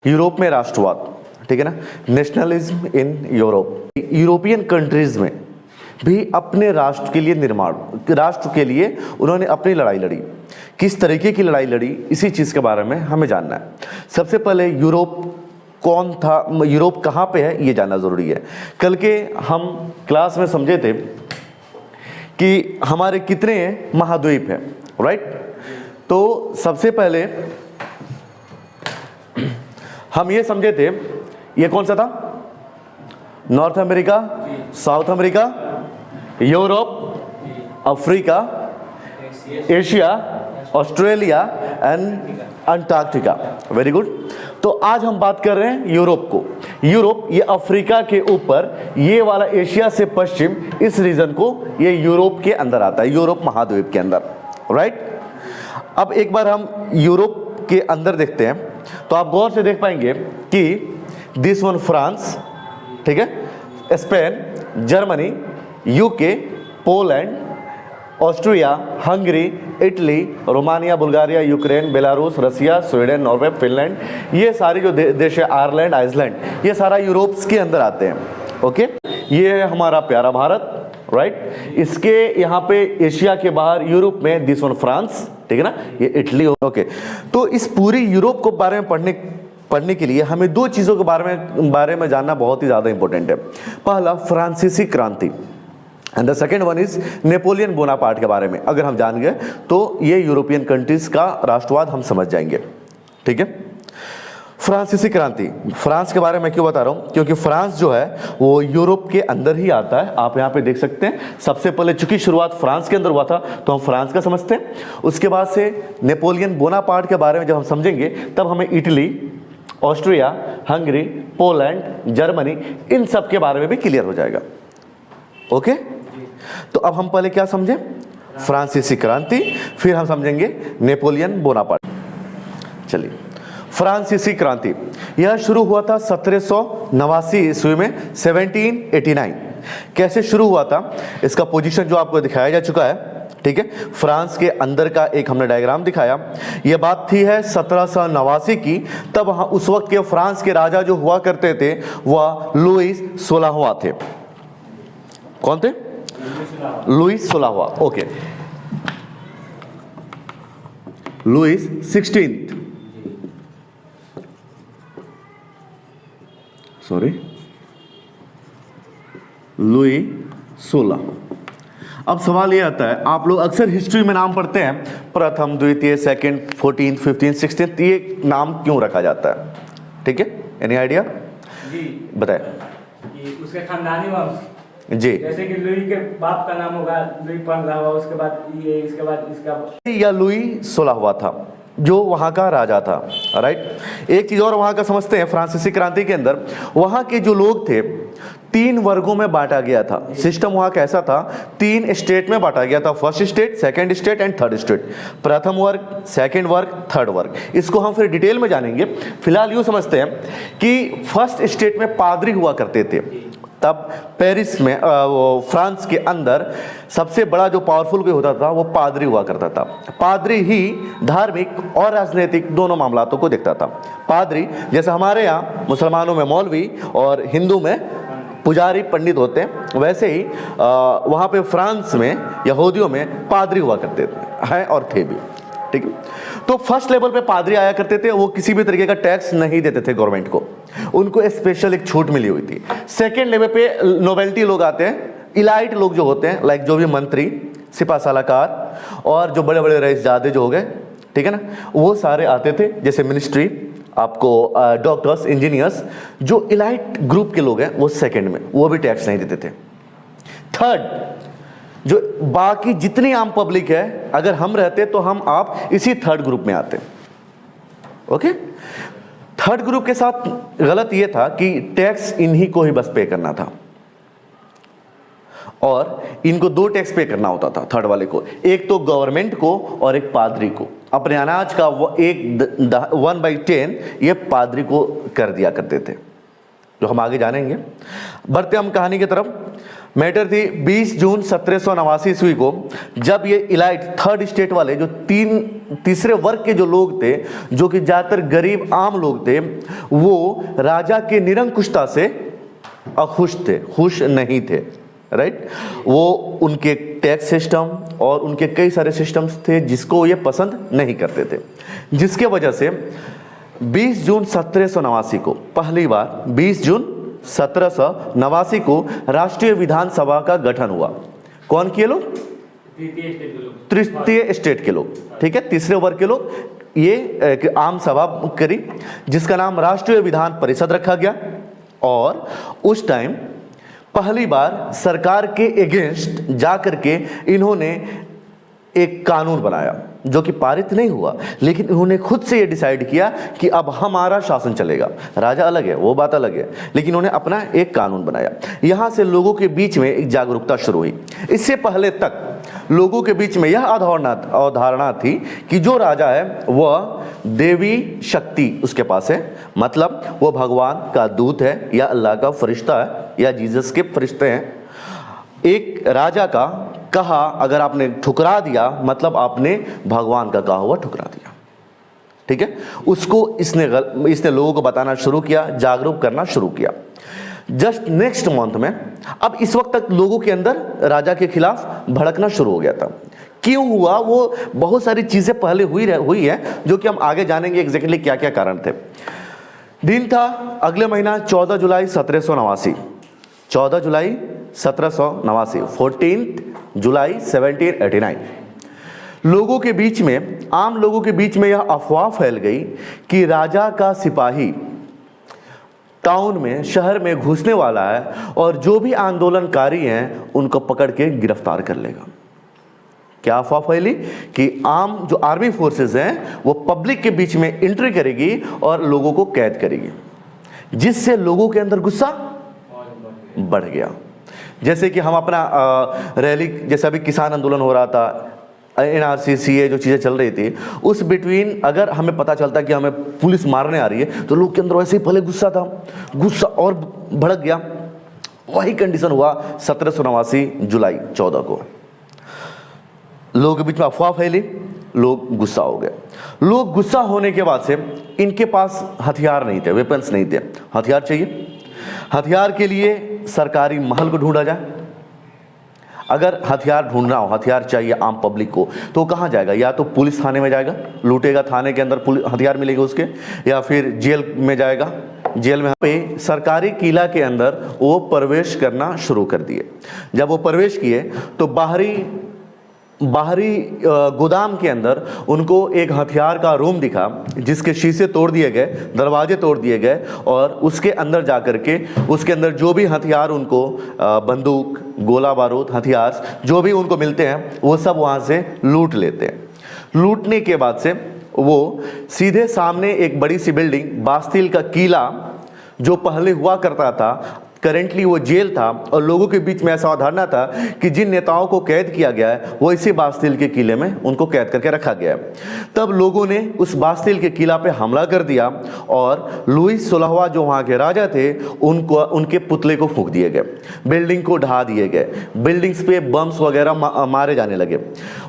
Europe में राष्ट्रवाद, ठीक है ना, nationalism in Europe. European countries में भी अपने राष्ट्र के लिए राष्ट्र के लिए उन्होंने अपनी लड़ाई लड़ी। किस तरीके की लड़ाई लड़ी, इसी चीज़ के बारे में हमें जानना है। सबसे पहले यूरोप कौन था, यूरोप कहाँ पे है, ये जानना ज़रूरी है। कल के हम क्लास में समझे थे कि हमारे कितने महाद्वीप हैं, राइट। तो सबसे पहले हम ये समझे थे, ये कौन सा था, north America, south America, Europe, Africa, Asia, Australia and Antarctica. Very good. तो आज हम बात कर रहे हैं यूरोप को। यूरोप ये अफ्रीका के ऊपर, ये वाला एशिया से पश्चिम, इस रीजन को ये यूरोप के अंदर आता है, यूरोप महाद्वीप के अंदर, राइट। अब एक बार हम यूरोप के अंदर देखते हैं तो आप गौर से देख पाएंगे कि दिस वन फ्रांस, ठीक है, Spain, Germany, UK, Poland, Austria, Hungary, Italy, Romania, Bulgaria, Ukraine, Belarus, Russia, Sweden, Norway, Finland, ये सारी जो देश है, आयरलैंड, आइसलैंड, ये सारा यूरोप के अंदर आते हैं। ओके, ये है हमारा प्यारा भारत, राइट। इसके यहाँ पे एशिया के बाहर यूरोप में दिस वन फ्रांस, ठीक है ना, ये इटली। ओके, तो इस पूरी यूरोप को बारे में पढ़ने के लिए हमें दो चीज़ों के बारे में जानना बहुत ही ज़्यादा इंपॉर्टेंट है। पहला फ्रांसीसी क्रांति and the second one is Napoleon Bonaparte के बारे में। अगर हम जान गए तो ये यूरोपियन कंट्रीज का राष्ट्रवाद हम समझ जाएंगे, ठीक है। फ्रांसीसी क्रांति, फ्रांस के बारे में क्यों बता रहा हूँ, क्योंकि फ्रांस जो है वो यूरोप के अंदर ही आता है। आप यहाँ पे देख सकते हैं, सबसे पहले चूंकि शुरुआत फ्रांस के अंदर हुआ था तो हम फ्रांस का समझते हैं। उसके बाद से नेपोलियन बोनापार्ट के बारे में जब हम समझेंगे तब हमें Italy, Austria, Hungary, Poland, Germany, इन सब के बारे में भी क्लियर हो जाएगा। ओके, तो अब हम पहले क्या समझें, फ्रांसीसी क्रांति, फिर हम समझेंगे नेपोलियन बोनापार्ट। चलिए, फ्रांसीसी क्रांति यह शुरू हुआ था 1789 ईस्वी में, 1789। कैसे शुरू हुआ था, इसका पोजीशन जो आपको दिखाया जा चुका है, ठीक है। फ्रांस के अंदर का एक हमने डायग्राम दिखाया। यह बात थी है 1789 की। तब वहाँ उस वक्त के फ्रांस के राजा जो हुआ करते थे वह लुईस 16वां थे। कौन थे? लुईस 16वां। ओके, लुईस 16th, सॉरी, लुई 16। अब सवाल ये आता है, आप लोग अक्सर हिस्ट्री में नाम पढ़ते हैं, प्रथम, द्वितीय, सेकंड, 14th, 15th, 16th, ये नाम क्यों रखा जाता है, ठीक है, एनी आइडिया? जी बताए। उसके खानदानी वंश, जी, जैसे कि लुई के बाप का नाम होगा लुई 15, उसके बाद ये, इसके बाद इसका, या लुई 16वां था जो वहाँ का राजा था, राइट। एक चीज़ और वहाँ का समझते हैं, फ्रांसीसी क्रांति के अंदर वहाँ के जो लोग थे 3 वर्गों में बांटा गया था। सिस्टम वहाँ कैसा था, 3 स्टेट में बांटा गया था, first state, second state and third state. प्रथम वर्ग, सेकंड वर्ग, थर्ड वर्ग, इसको हम फिर डिटेल में जानेंगे। फिलहाल यूँ समझते हैं कि फर्स्ट स्टेट में पादरी हुआ करते थे। तब पेरिस में फ्रांस के अंदर सबसे बड़ा जो पावरफुल कोई होता था वो पादरी हुआ करता था। पादरी ही धार्मिक और राजनीतिक दोनों मामलातों को देखता था। पादरी, जैसे हमारे यहाँ मुसलमानों में मौलवी और हिंदू में पुजारी पंडित होते हैं, वैसे ही वहाँ पे फ्रांस में यहूदियों में पादरी हुआ करते हैं और थे भी, ठीक है। तो फर्स्ट लेवल पे पादरी आया करते थे, वो किसी भी तरीके का टैक्स नहीं देते थे गवर्नमेंट को, उनको स्पेशल एक छूट मिली हुई थी। सेकेंड लेवल पे नोबेल्टी लोग आते हैं, इलाइट लोग जो होते हैं, लाइक जो भी मंत्री, सिपा सलाहकार और जो बड़े बड़े रईसजादे जो हो गए, ठीक है ना, वो सारे आते थे। जैसे मिनिस्ट्री, आपको डॉक्टर्स, इंजीनियर्स, जो इलाइट ग्रुप के लोग हैं वो सेकेंड में, वो भी टैक्स नहीं देते थे। थर्ड, जो बाकी जितनी आम पब्लिक है, अगर हम रहते तो हम आप इसी थर्ड ग्रुप में आते। ओके, थर्ड ग्रुप के साथ गलत ये था कि टैक्स इन्हीं को ही बस पे करना था और इनको 2 टैक्स पे करना होता था थर्ड वाले को, एक तो गवर्नमेंट को और एक पादरी को। अपने अनाज का 1/10 ये पादरी को कर दिया करते थे, जो हम आगे जानेंगे। बढ़ते हम कहानी की तरफ। मैटर थी 20 जून 1789 ईस्वी को, जब ये इलाइट थर्ड स्टेट वाले जो तीसरे वर्ग के जो लोग थे, जो कि ज़्यादातर गरीब आम लोग थे, वो राजा के निरंकुशता से अखुश थे, खुश नहीं थे, राइट। वो उनके टैक्स सिस्टम और उनके कई सारे सिस्टम्स थे जिसको ये पसंद नहीं करते थे, जिसके वजह से 20 जून 1789 को पहली बार 20 जून 1789 को राष्ट्रीय विधानसभा का गठन हुआ। कौन किए लोग? तृतीय स्टेट के लोग, ठीक है, तीसरे वर्ग के लोग, ये एक आम सभा करी जिसका नाम राष्ट्रीय विधान परिषद रखा गया। और उस टाइम पहली बार सरकार के एगेंस्ट जाकर के इन्होंने एक कानून बनाया जो कि पारित नहीं हुआ, लेकिन इन्होंने खुद से ये डिसाइड किया कि अब हमारा शासन चलेगा। राजा अलग है, वो बात अलग है, लेकिन इन्होंने अपना एक कानून बनाया। यहाँ से लोगों के बीच में एक जागरूकता शुरू हुई। इससे पहले तक लोगों के बीच में यह अवधारणा थी कि जो राजा है वह देवी शक्ति उसके पास है, मतलब वो भगवान का दूत है या अल्लाह का फरिश्ता है या जीसस के फरिश्ते हैं। एक राजा का कहा अगर आपने ठुकरा दिया, मतलब आपने भगवान का कहा हुआ ठुकरा दिया, ठीक है। उसको इसने लोगों को बताना शुरू किया, जागरूक करना शुरू किया। जस्ट नेक्स्ट मंथ में, अब इस वक्त तक लोगों के अंदर राजा के खिलाफ भड़कना शुरू हो गया था। क्यों हुआ? वो बहुत सारी चीजें पहले हुई है जो कि हम आगे जानेंगे एग्जैक्टली क्या क्या कारण थे। दिन था अगले महीना 14 जुलाई 1789, 14 जुलाई 1789, 14 जुलाई 1789। लोगों के बीच में, आम लोगों के बीच में यह अफवाह फैल गई कि राजा का सिपाही टाउन में, शहर में घुसने वाला है और जो भी आंदोलनकारी हैं उनको पकड़ के गिरफ्तार कर लेगा। क्या अफवाह फैली कि आम जो आर्मी फोर्सेस हैं वो पब्लिक के बीच में एंट्री करेगी और लोगों को कैद करेगी, जिससे लोगों के अंदर गुस्सा बढ़ गया। जैसे कि हम अपना रैली, जैसा भी किसान आंदोलन हो रहा था, NRC CA जो चीज़ें चल रही थी, उस बिटवीन अगर हमें पता चलता कि हमें पुलिस मारने आ रही है तो लोग के अंदर वैसे ही पहले गुस्सा था, गुस्सा और भड़क गया। वही कंडीशन हुआ 1789 जुलाई 14 को। लोगों के बीच में अफवाह फैली, लोग गुस्सा हो गए। लोग गुस्सा होने के बाद से इनके पास हथियार नहीं थे, वेपन्स नहीं थे, हथियार चाहिए। हथियार के लिए सरकारी महल को ढूंढा जाए। अगर हथियार ढूंढना हो, हथियार चाहिए आम पब्लिक को, तो कहाँ जाएगा? या तो पुलिस थाने में जाएगा, लूटेगा, थाने के अंदर हथियार मिलेगा उसके, या फिर जेल में जाएगा, जेल में। पे सरकारी किला के अंदर वो प्रवेश करना शुरू कर दिए। जब वो प्रवेश किए तो बाहरी गोदाम के अंदर उनको एक हथियार का रूम दिखा, जिसके शीशे तोड़ दिए गए, दरवाजे तोड़ दिए गए, और उसके अंदर जाकर के उसके अंदर जो भी हथियार उनको, बंदूक, गोला बारूद, हथियार जो भी उनको मिलते हैं वो सब वहाँ से लूट लेते हैं। लूटने के बाद से वो सीधे सामने एक बड़ी सी बिल्डिंग, बास्तिल का किला जो पहले हुआ करता था, करेंटली वो जेल था, और लोगों के बीच में ऐसा अवधारणा था कि जिन नेताओं को कैद किया गया है वो इसी बास्तिल के किले में उनको कैद करके रखा गया है। तब लोगों ने उस बास्तिल के किला पे हमला कर दिया और लुईस 16वां जो वहाँ के राजा थे उनके पुतले को फूंक दिए गए, बिल्डिंग को ढा दिए गए, बिल्डिंग्स पे बम्स वगैरह मारे जाने लगे।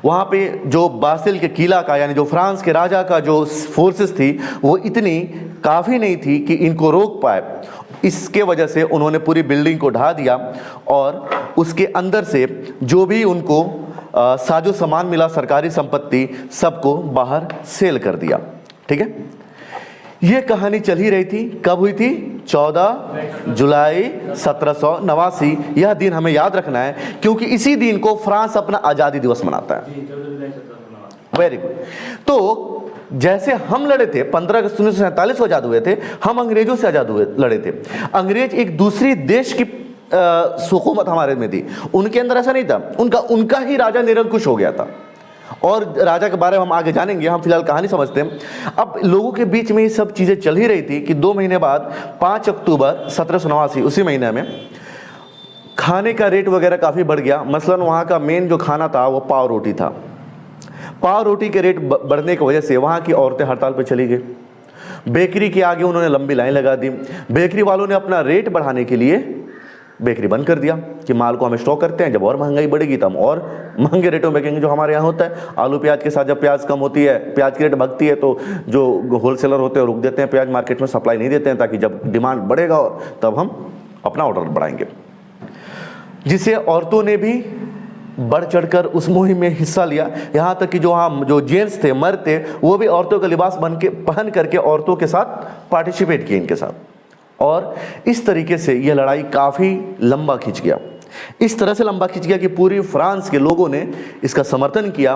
वहाँ पे जो बास्तिल के किला का, यानी जो फ्रांस के राजा का जो फोर्सेस थी, वो इतनी काफ़ी नहीं थी कि इनको रोक पाए। इसके वजह से उन्होंने पूरी बिल्डिंग को ढा दिया और उसके अंदर से जो भी उनको साजो सामान मिला, सरकारी संपत्ति, सबको बाहर सेल कर दिया। ठीक है, ये कहानी चल ही रही थी। कब हुई थी? 14 जुलाई 1789। यह दिन हमें याद रखना है क्योंकि इसी दिन को फ्रांस अपना आज़ादी दिवस मनाता है। Very good. तो जैसे हम लड़े थे 15 अगस्त 1947 को आज़ाद हुए थे, हम अंग्रेजों से आज़ाद हुए लड़े थे। अंग्रेज एक दूसरी देश की हुकूमत हमारे में थी, उनके अंदर ऐसा नहीं था। उनका ही राजा निरंकुश हो गया था, और राजा के बारे में हम आगे जानेंगे। हम फिलहाल कहानी समझते हैं। अब लोगों के बीच में ये सब चीज़ें चल ही रही थी कि 2 महीने बाद 5 अक्टूबर 1789, उसी महीने में खाने का रेट वगैरह काफ़ी बढ़ गया। मसलन वहाँ का मेन जो खाना था वो पाव रोटी था। पाव रोटी के रेट बढ़ने की वजह से वहाँ की औरतें हड़ताल पर चली गई। बेकरी के आगे उन्होंने लंबी लाइन लगा दी। बेकरी वालों ने अपना रेट बढ़ाने के लिए बेकरी बंद कर दिया कि माल को हम स्टॉक करते हैं, जब और महंगाई बढ़ेगी तो हम और महंगे रेटों में बेचेंगे, जो हमारे यहाँ होता है। आलू प्याज के साथ जब प्याज कम होती है, प्याज की रेट भगती है, तो जो होलसेलर होते हैं रुक देते हैं, प्याज मार्केट में सप्लाई नहीं देते हैं, ताकि जब डिमांड बढ़ेगा और तब हम अपना ऑर्डर बढ़ाएंगे। जिसे औरतों ने भी बढ़ चढ़कर उस मुहिम में हिस्सा लिया। यहाँ तक कि जो जेंट्स थे, मर्द थे, वो भी औरतों का लिबास पहन करके औरतों के साथ पार्टिसिपेट किए इनके साथ। और इस तरीके से यह लड़ाई काफ़ी लंबा खिंच गया। इस तरह से लंबा खिंच गया कि पूरी फ्रांस के लोगों ने इसका समर्थन किया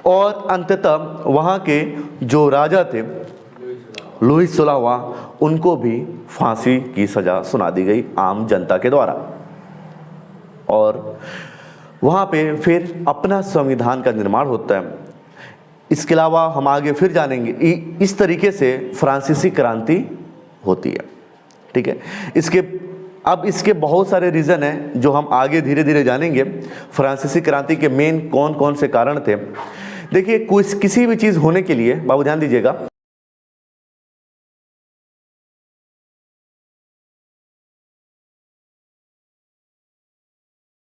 और अंततः वहाँ के जो राजा थे लुईस 16वां, उनको भी फांसी की सज़ा सुना दी गई आम जनता के द्वारा। और वहाँ पे फिर अपना संविधान का निर्माण होता है। इसके अलावा हम आगे फिर जानेंगे, इस तरीके से फ्रांसीसी क्रांति होती है। ठीक है, इसके बहुत सारे रीज़न हैं जो हम आगे धीरे धीरे जानेंगे। फ्रांसीसी क्रांति के मेन कौन कौन से कारण थे। देखिए, किसी भी चीज़ होने के लिए, बाबू ध्यान दीजिएगा,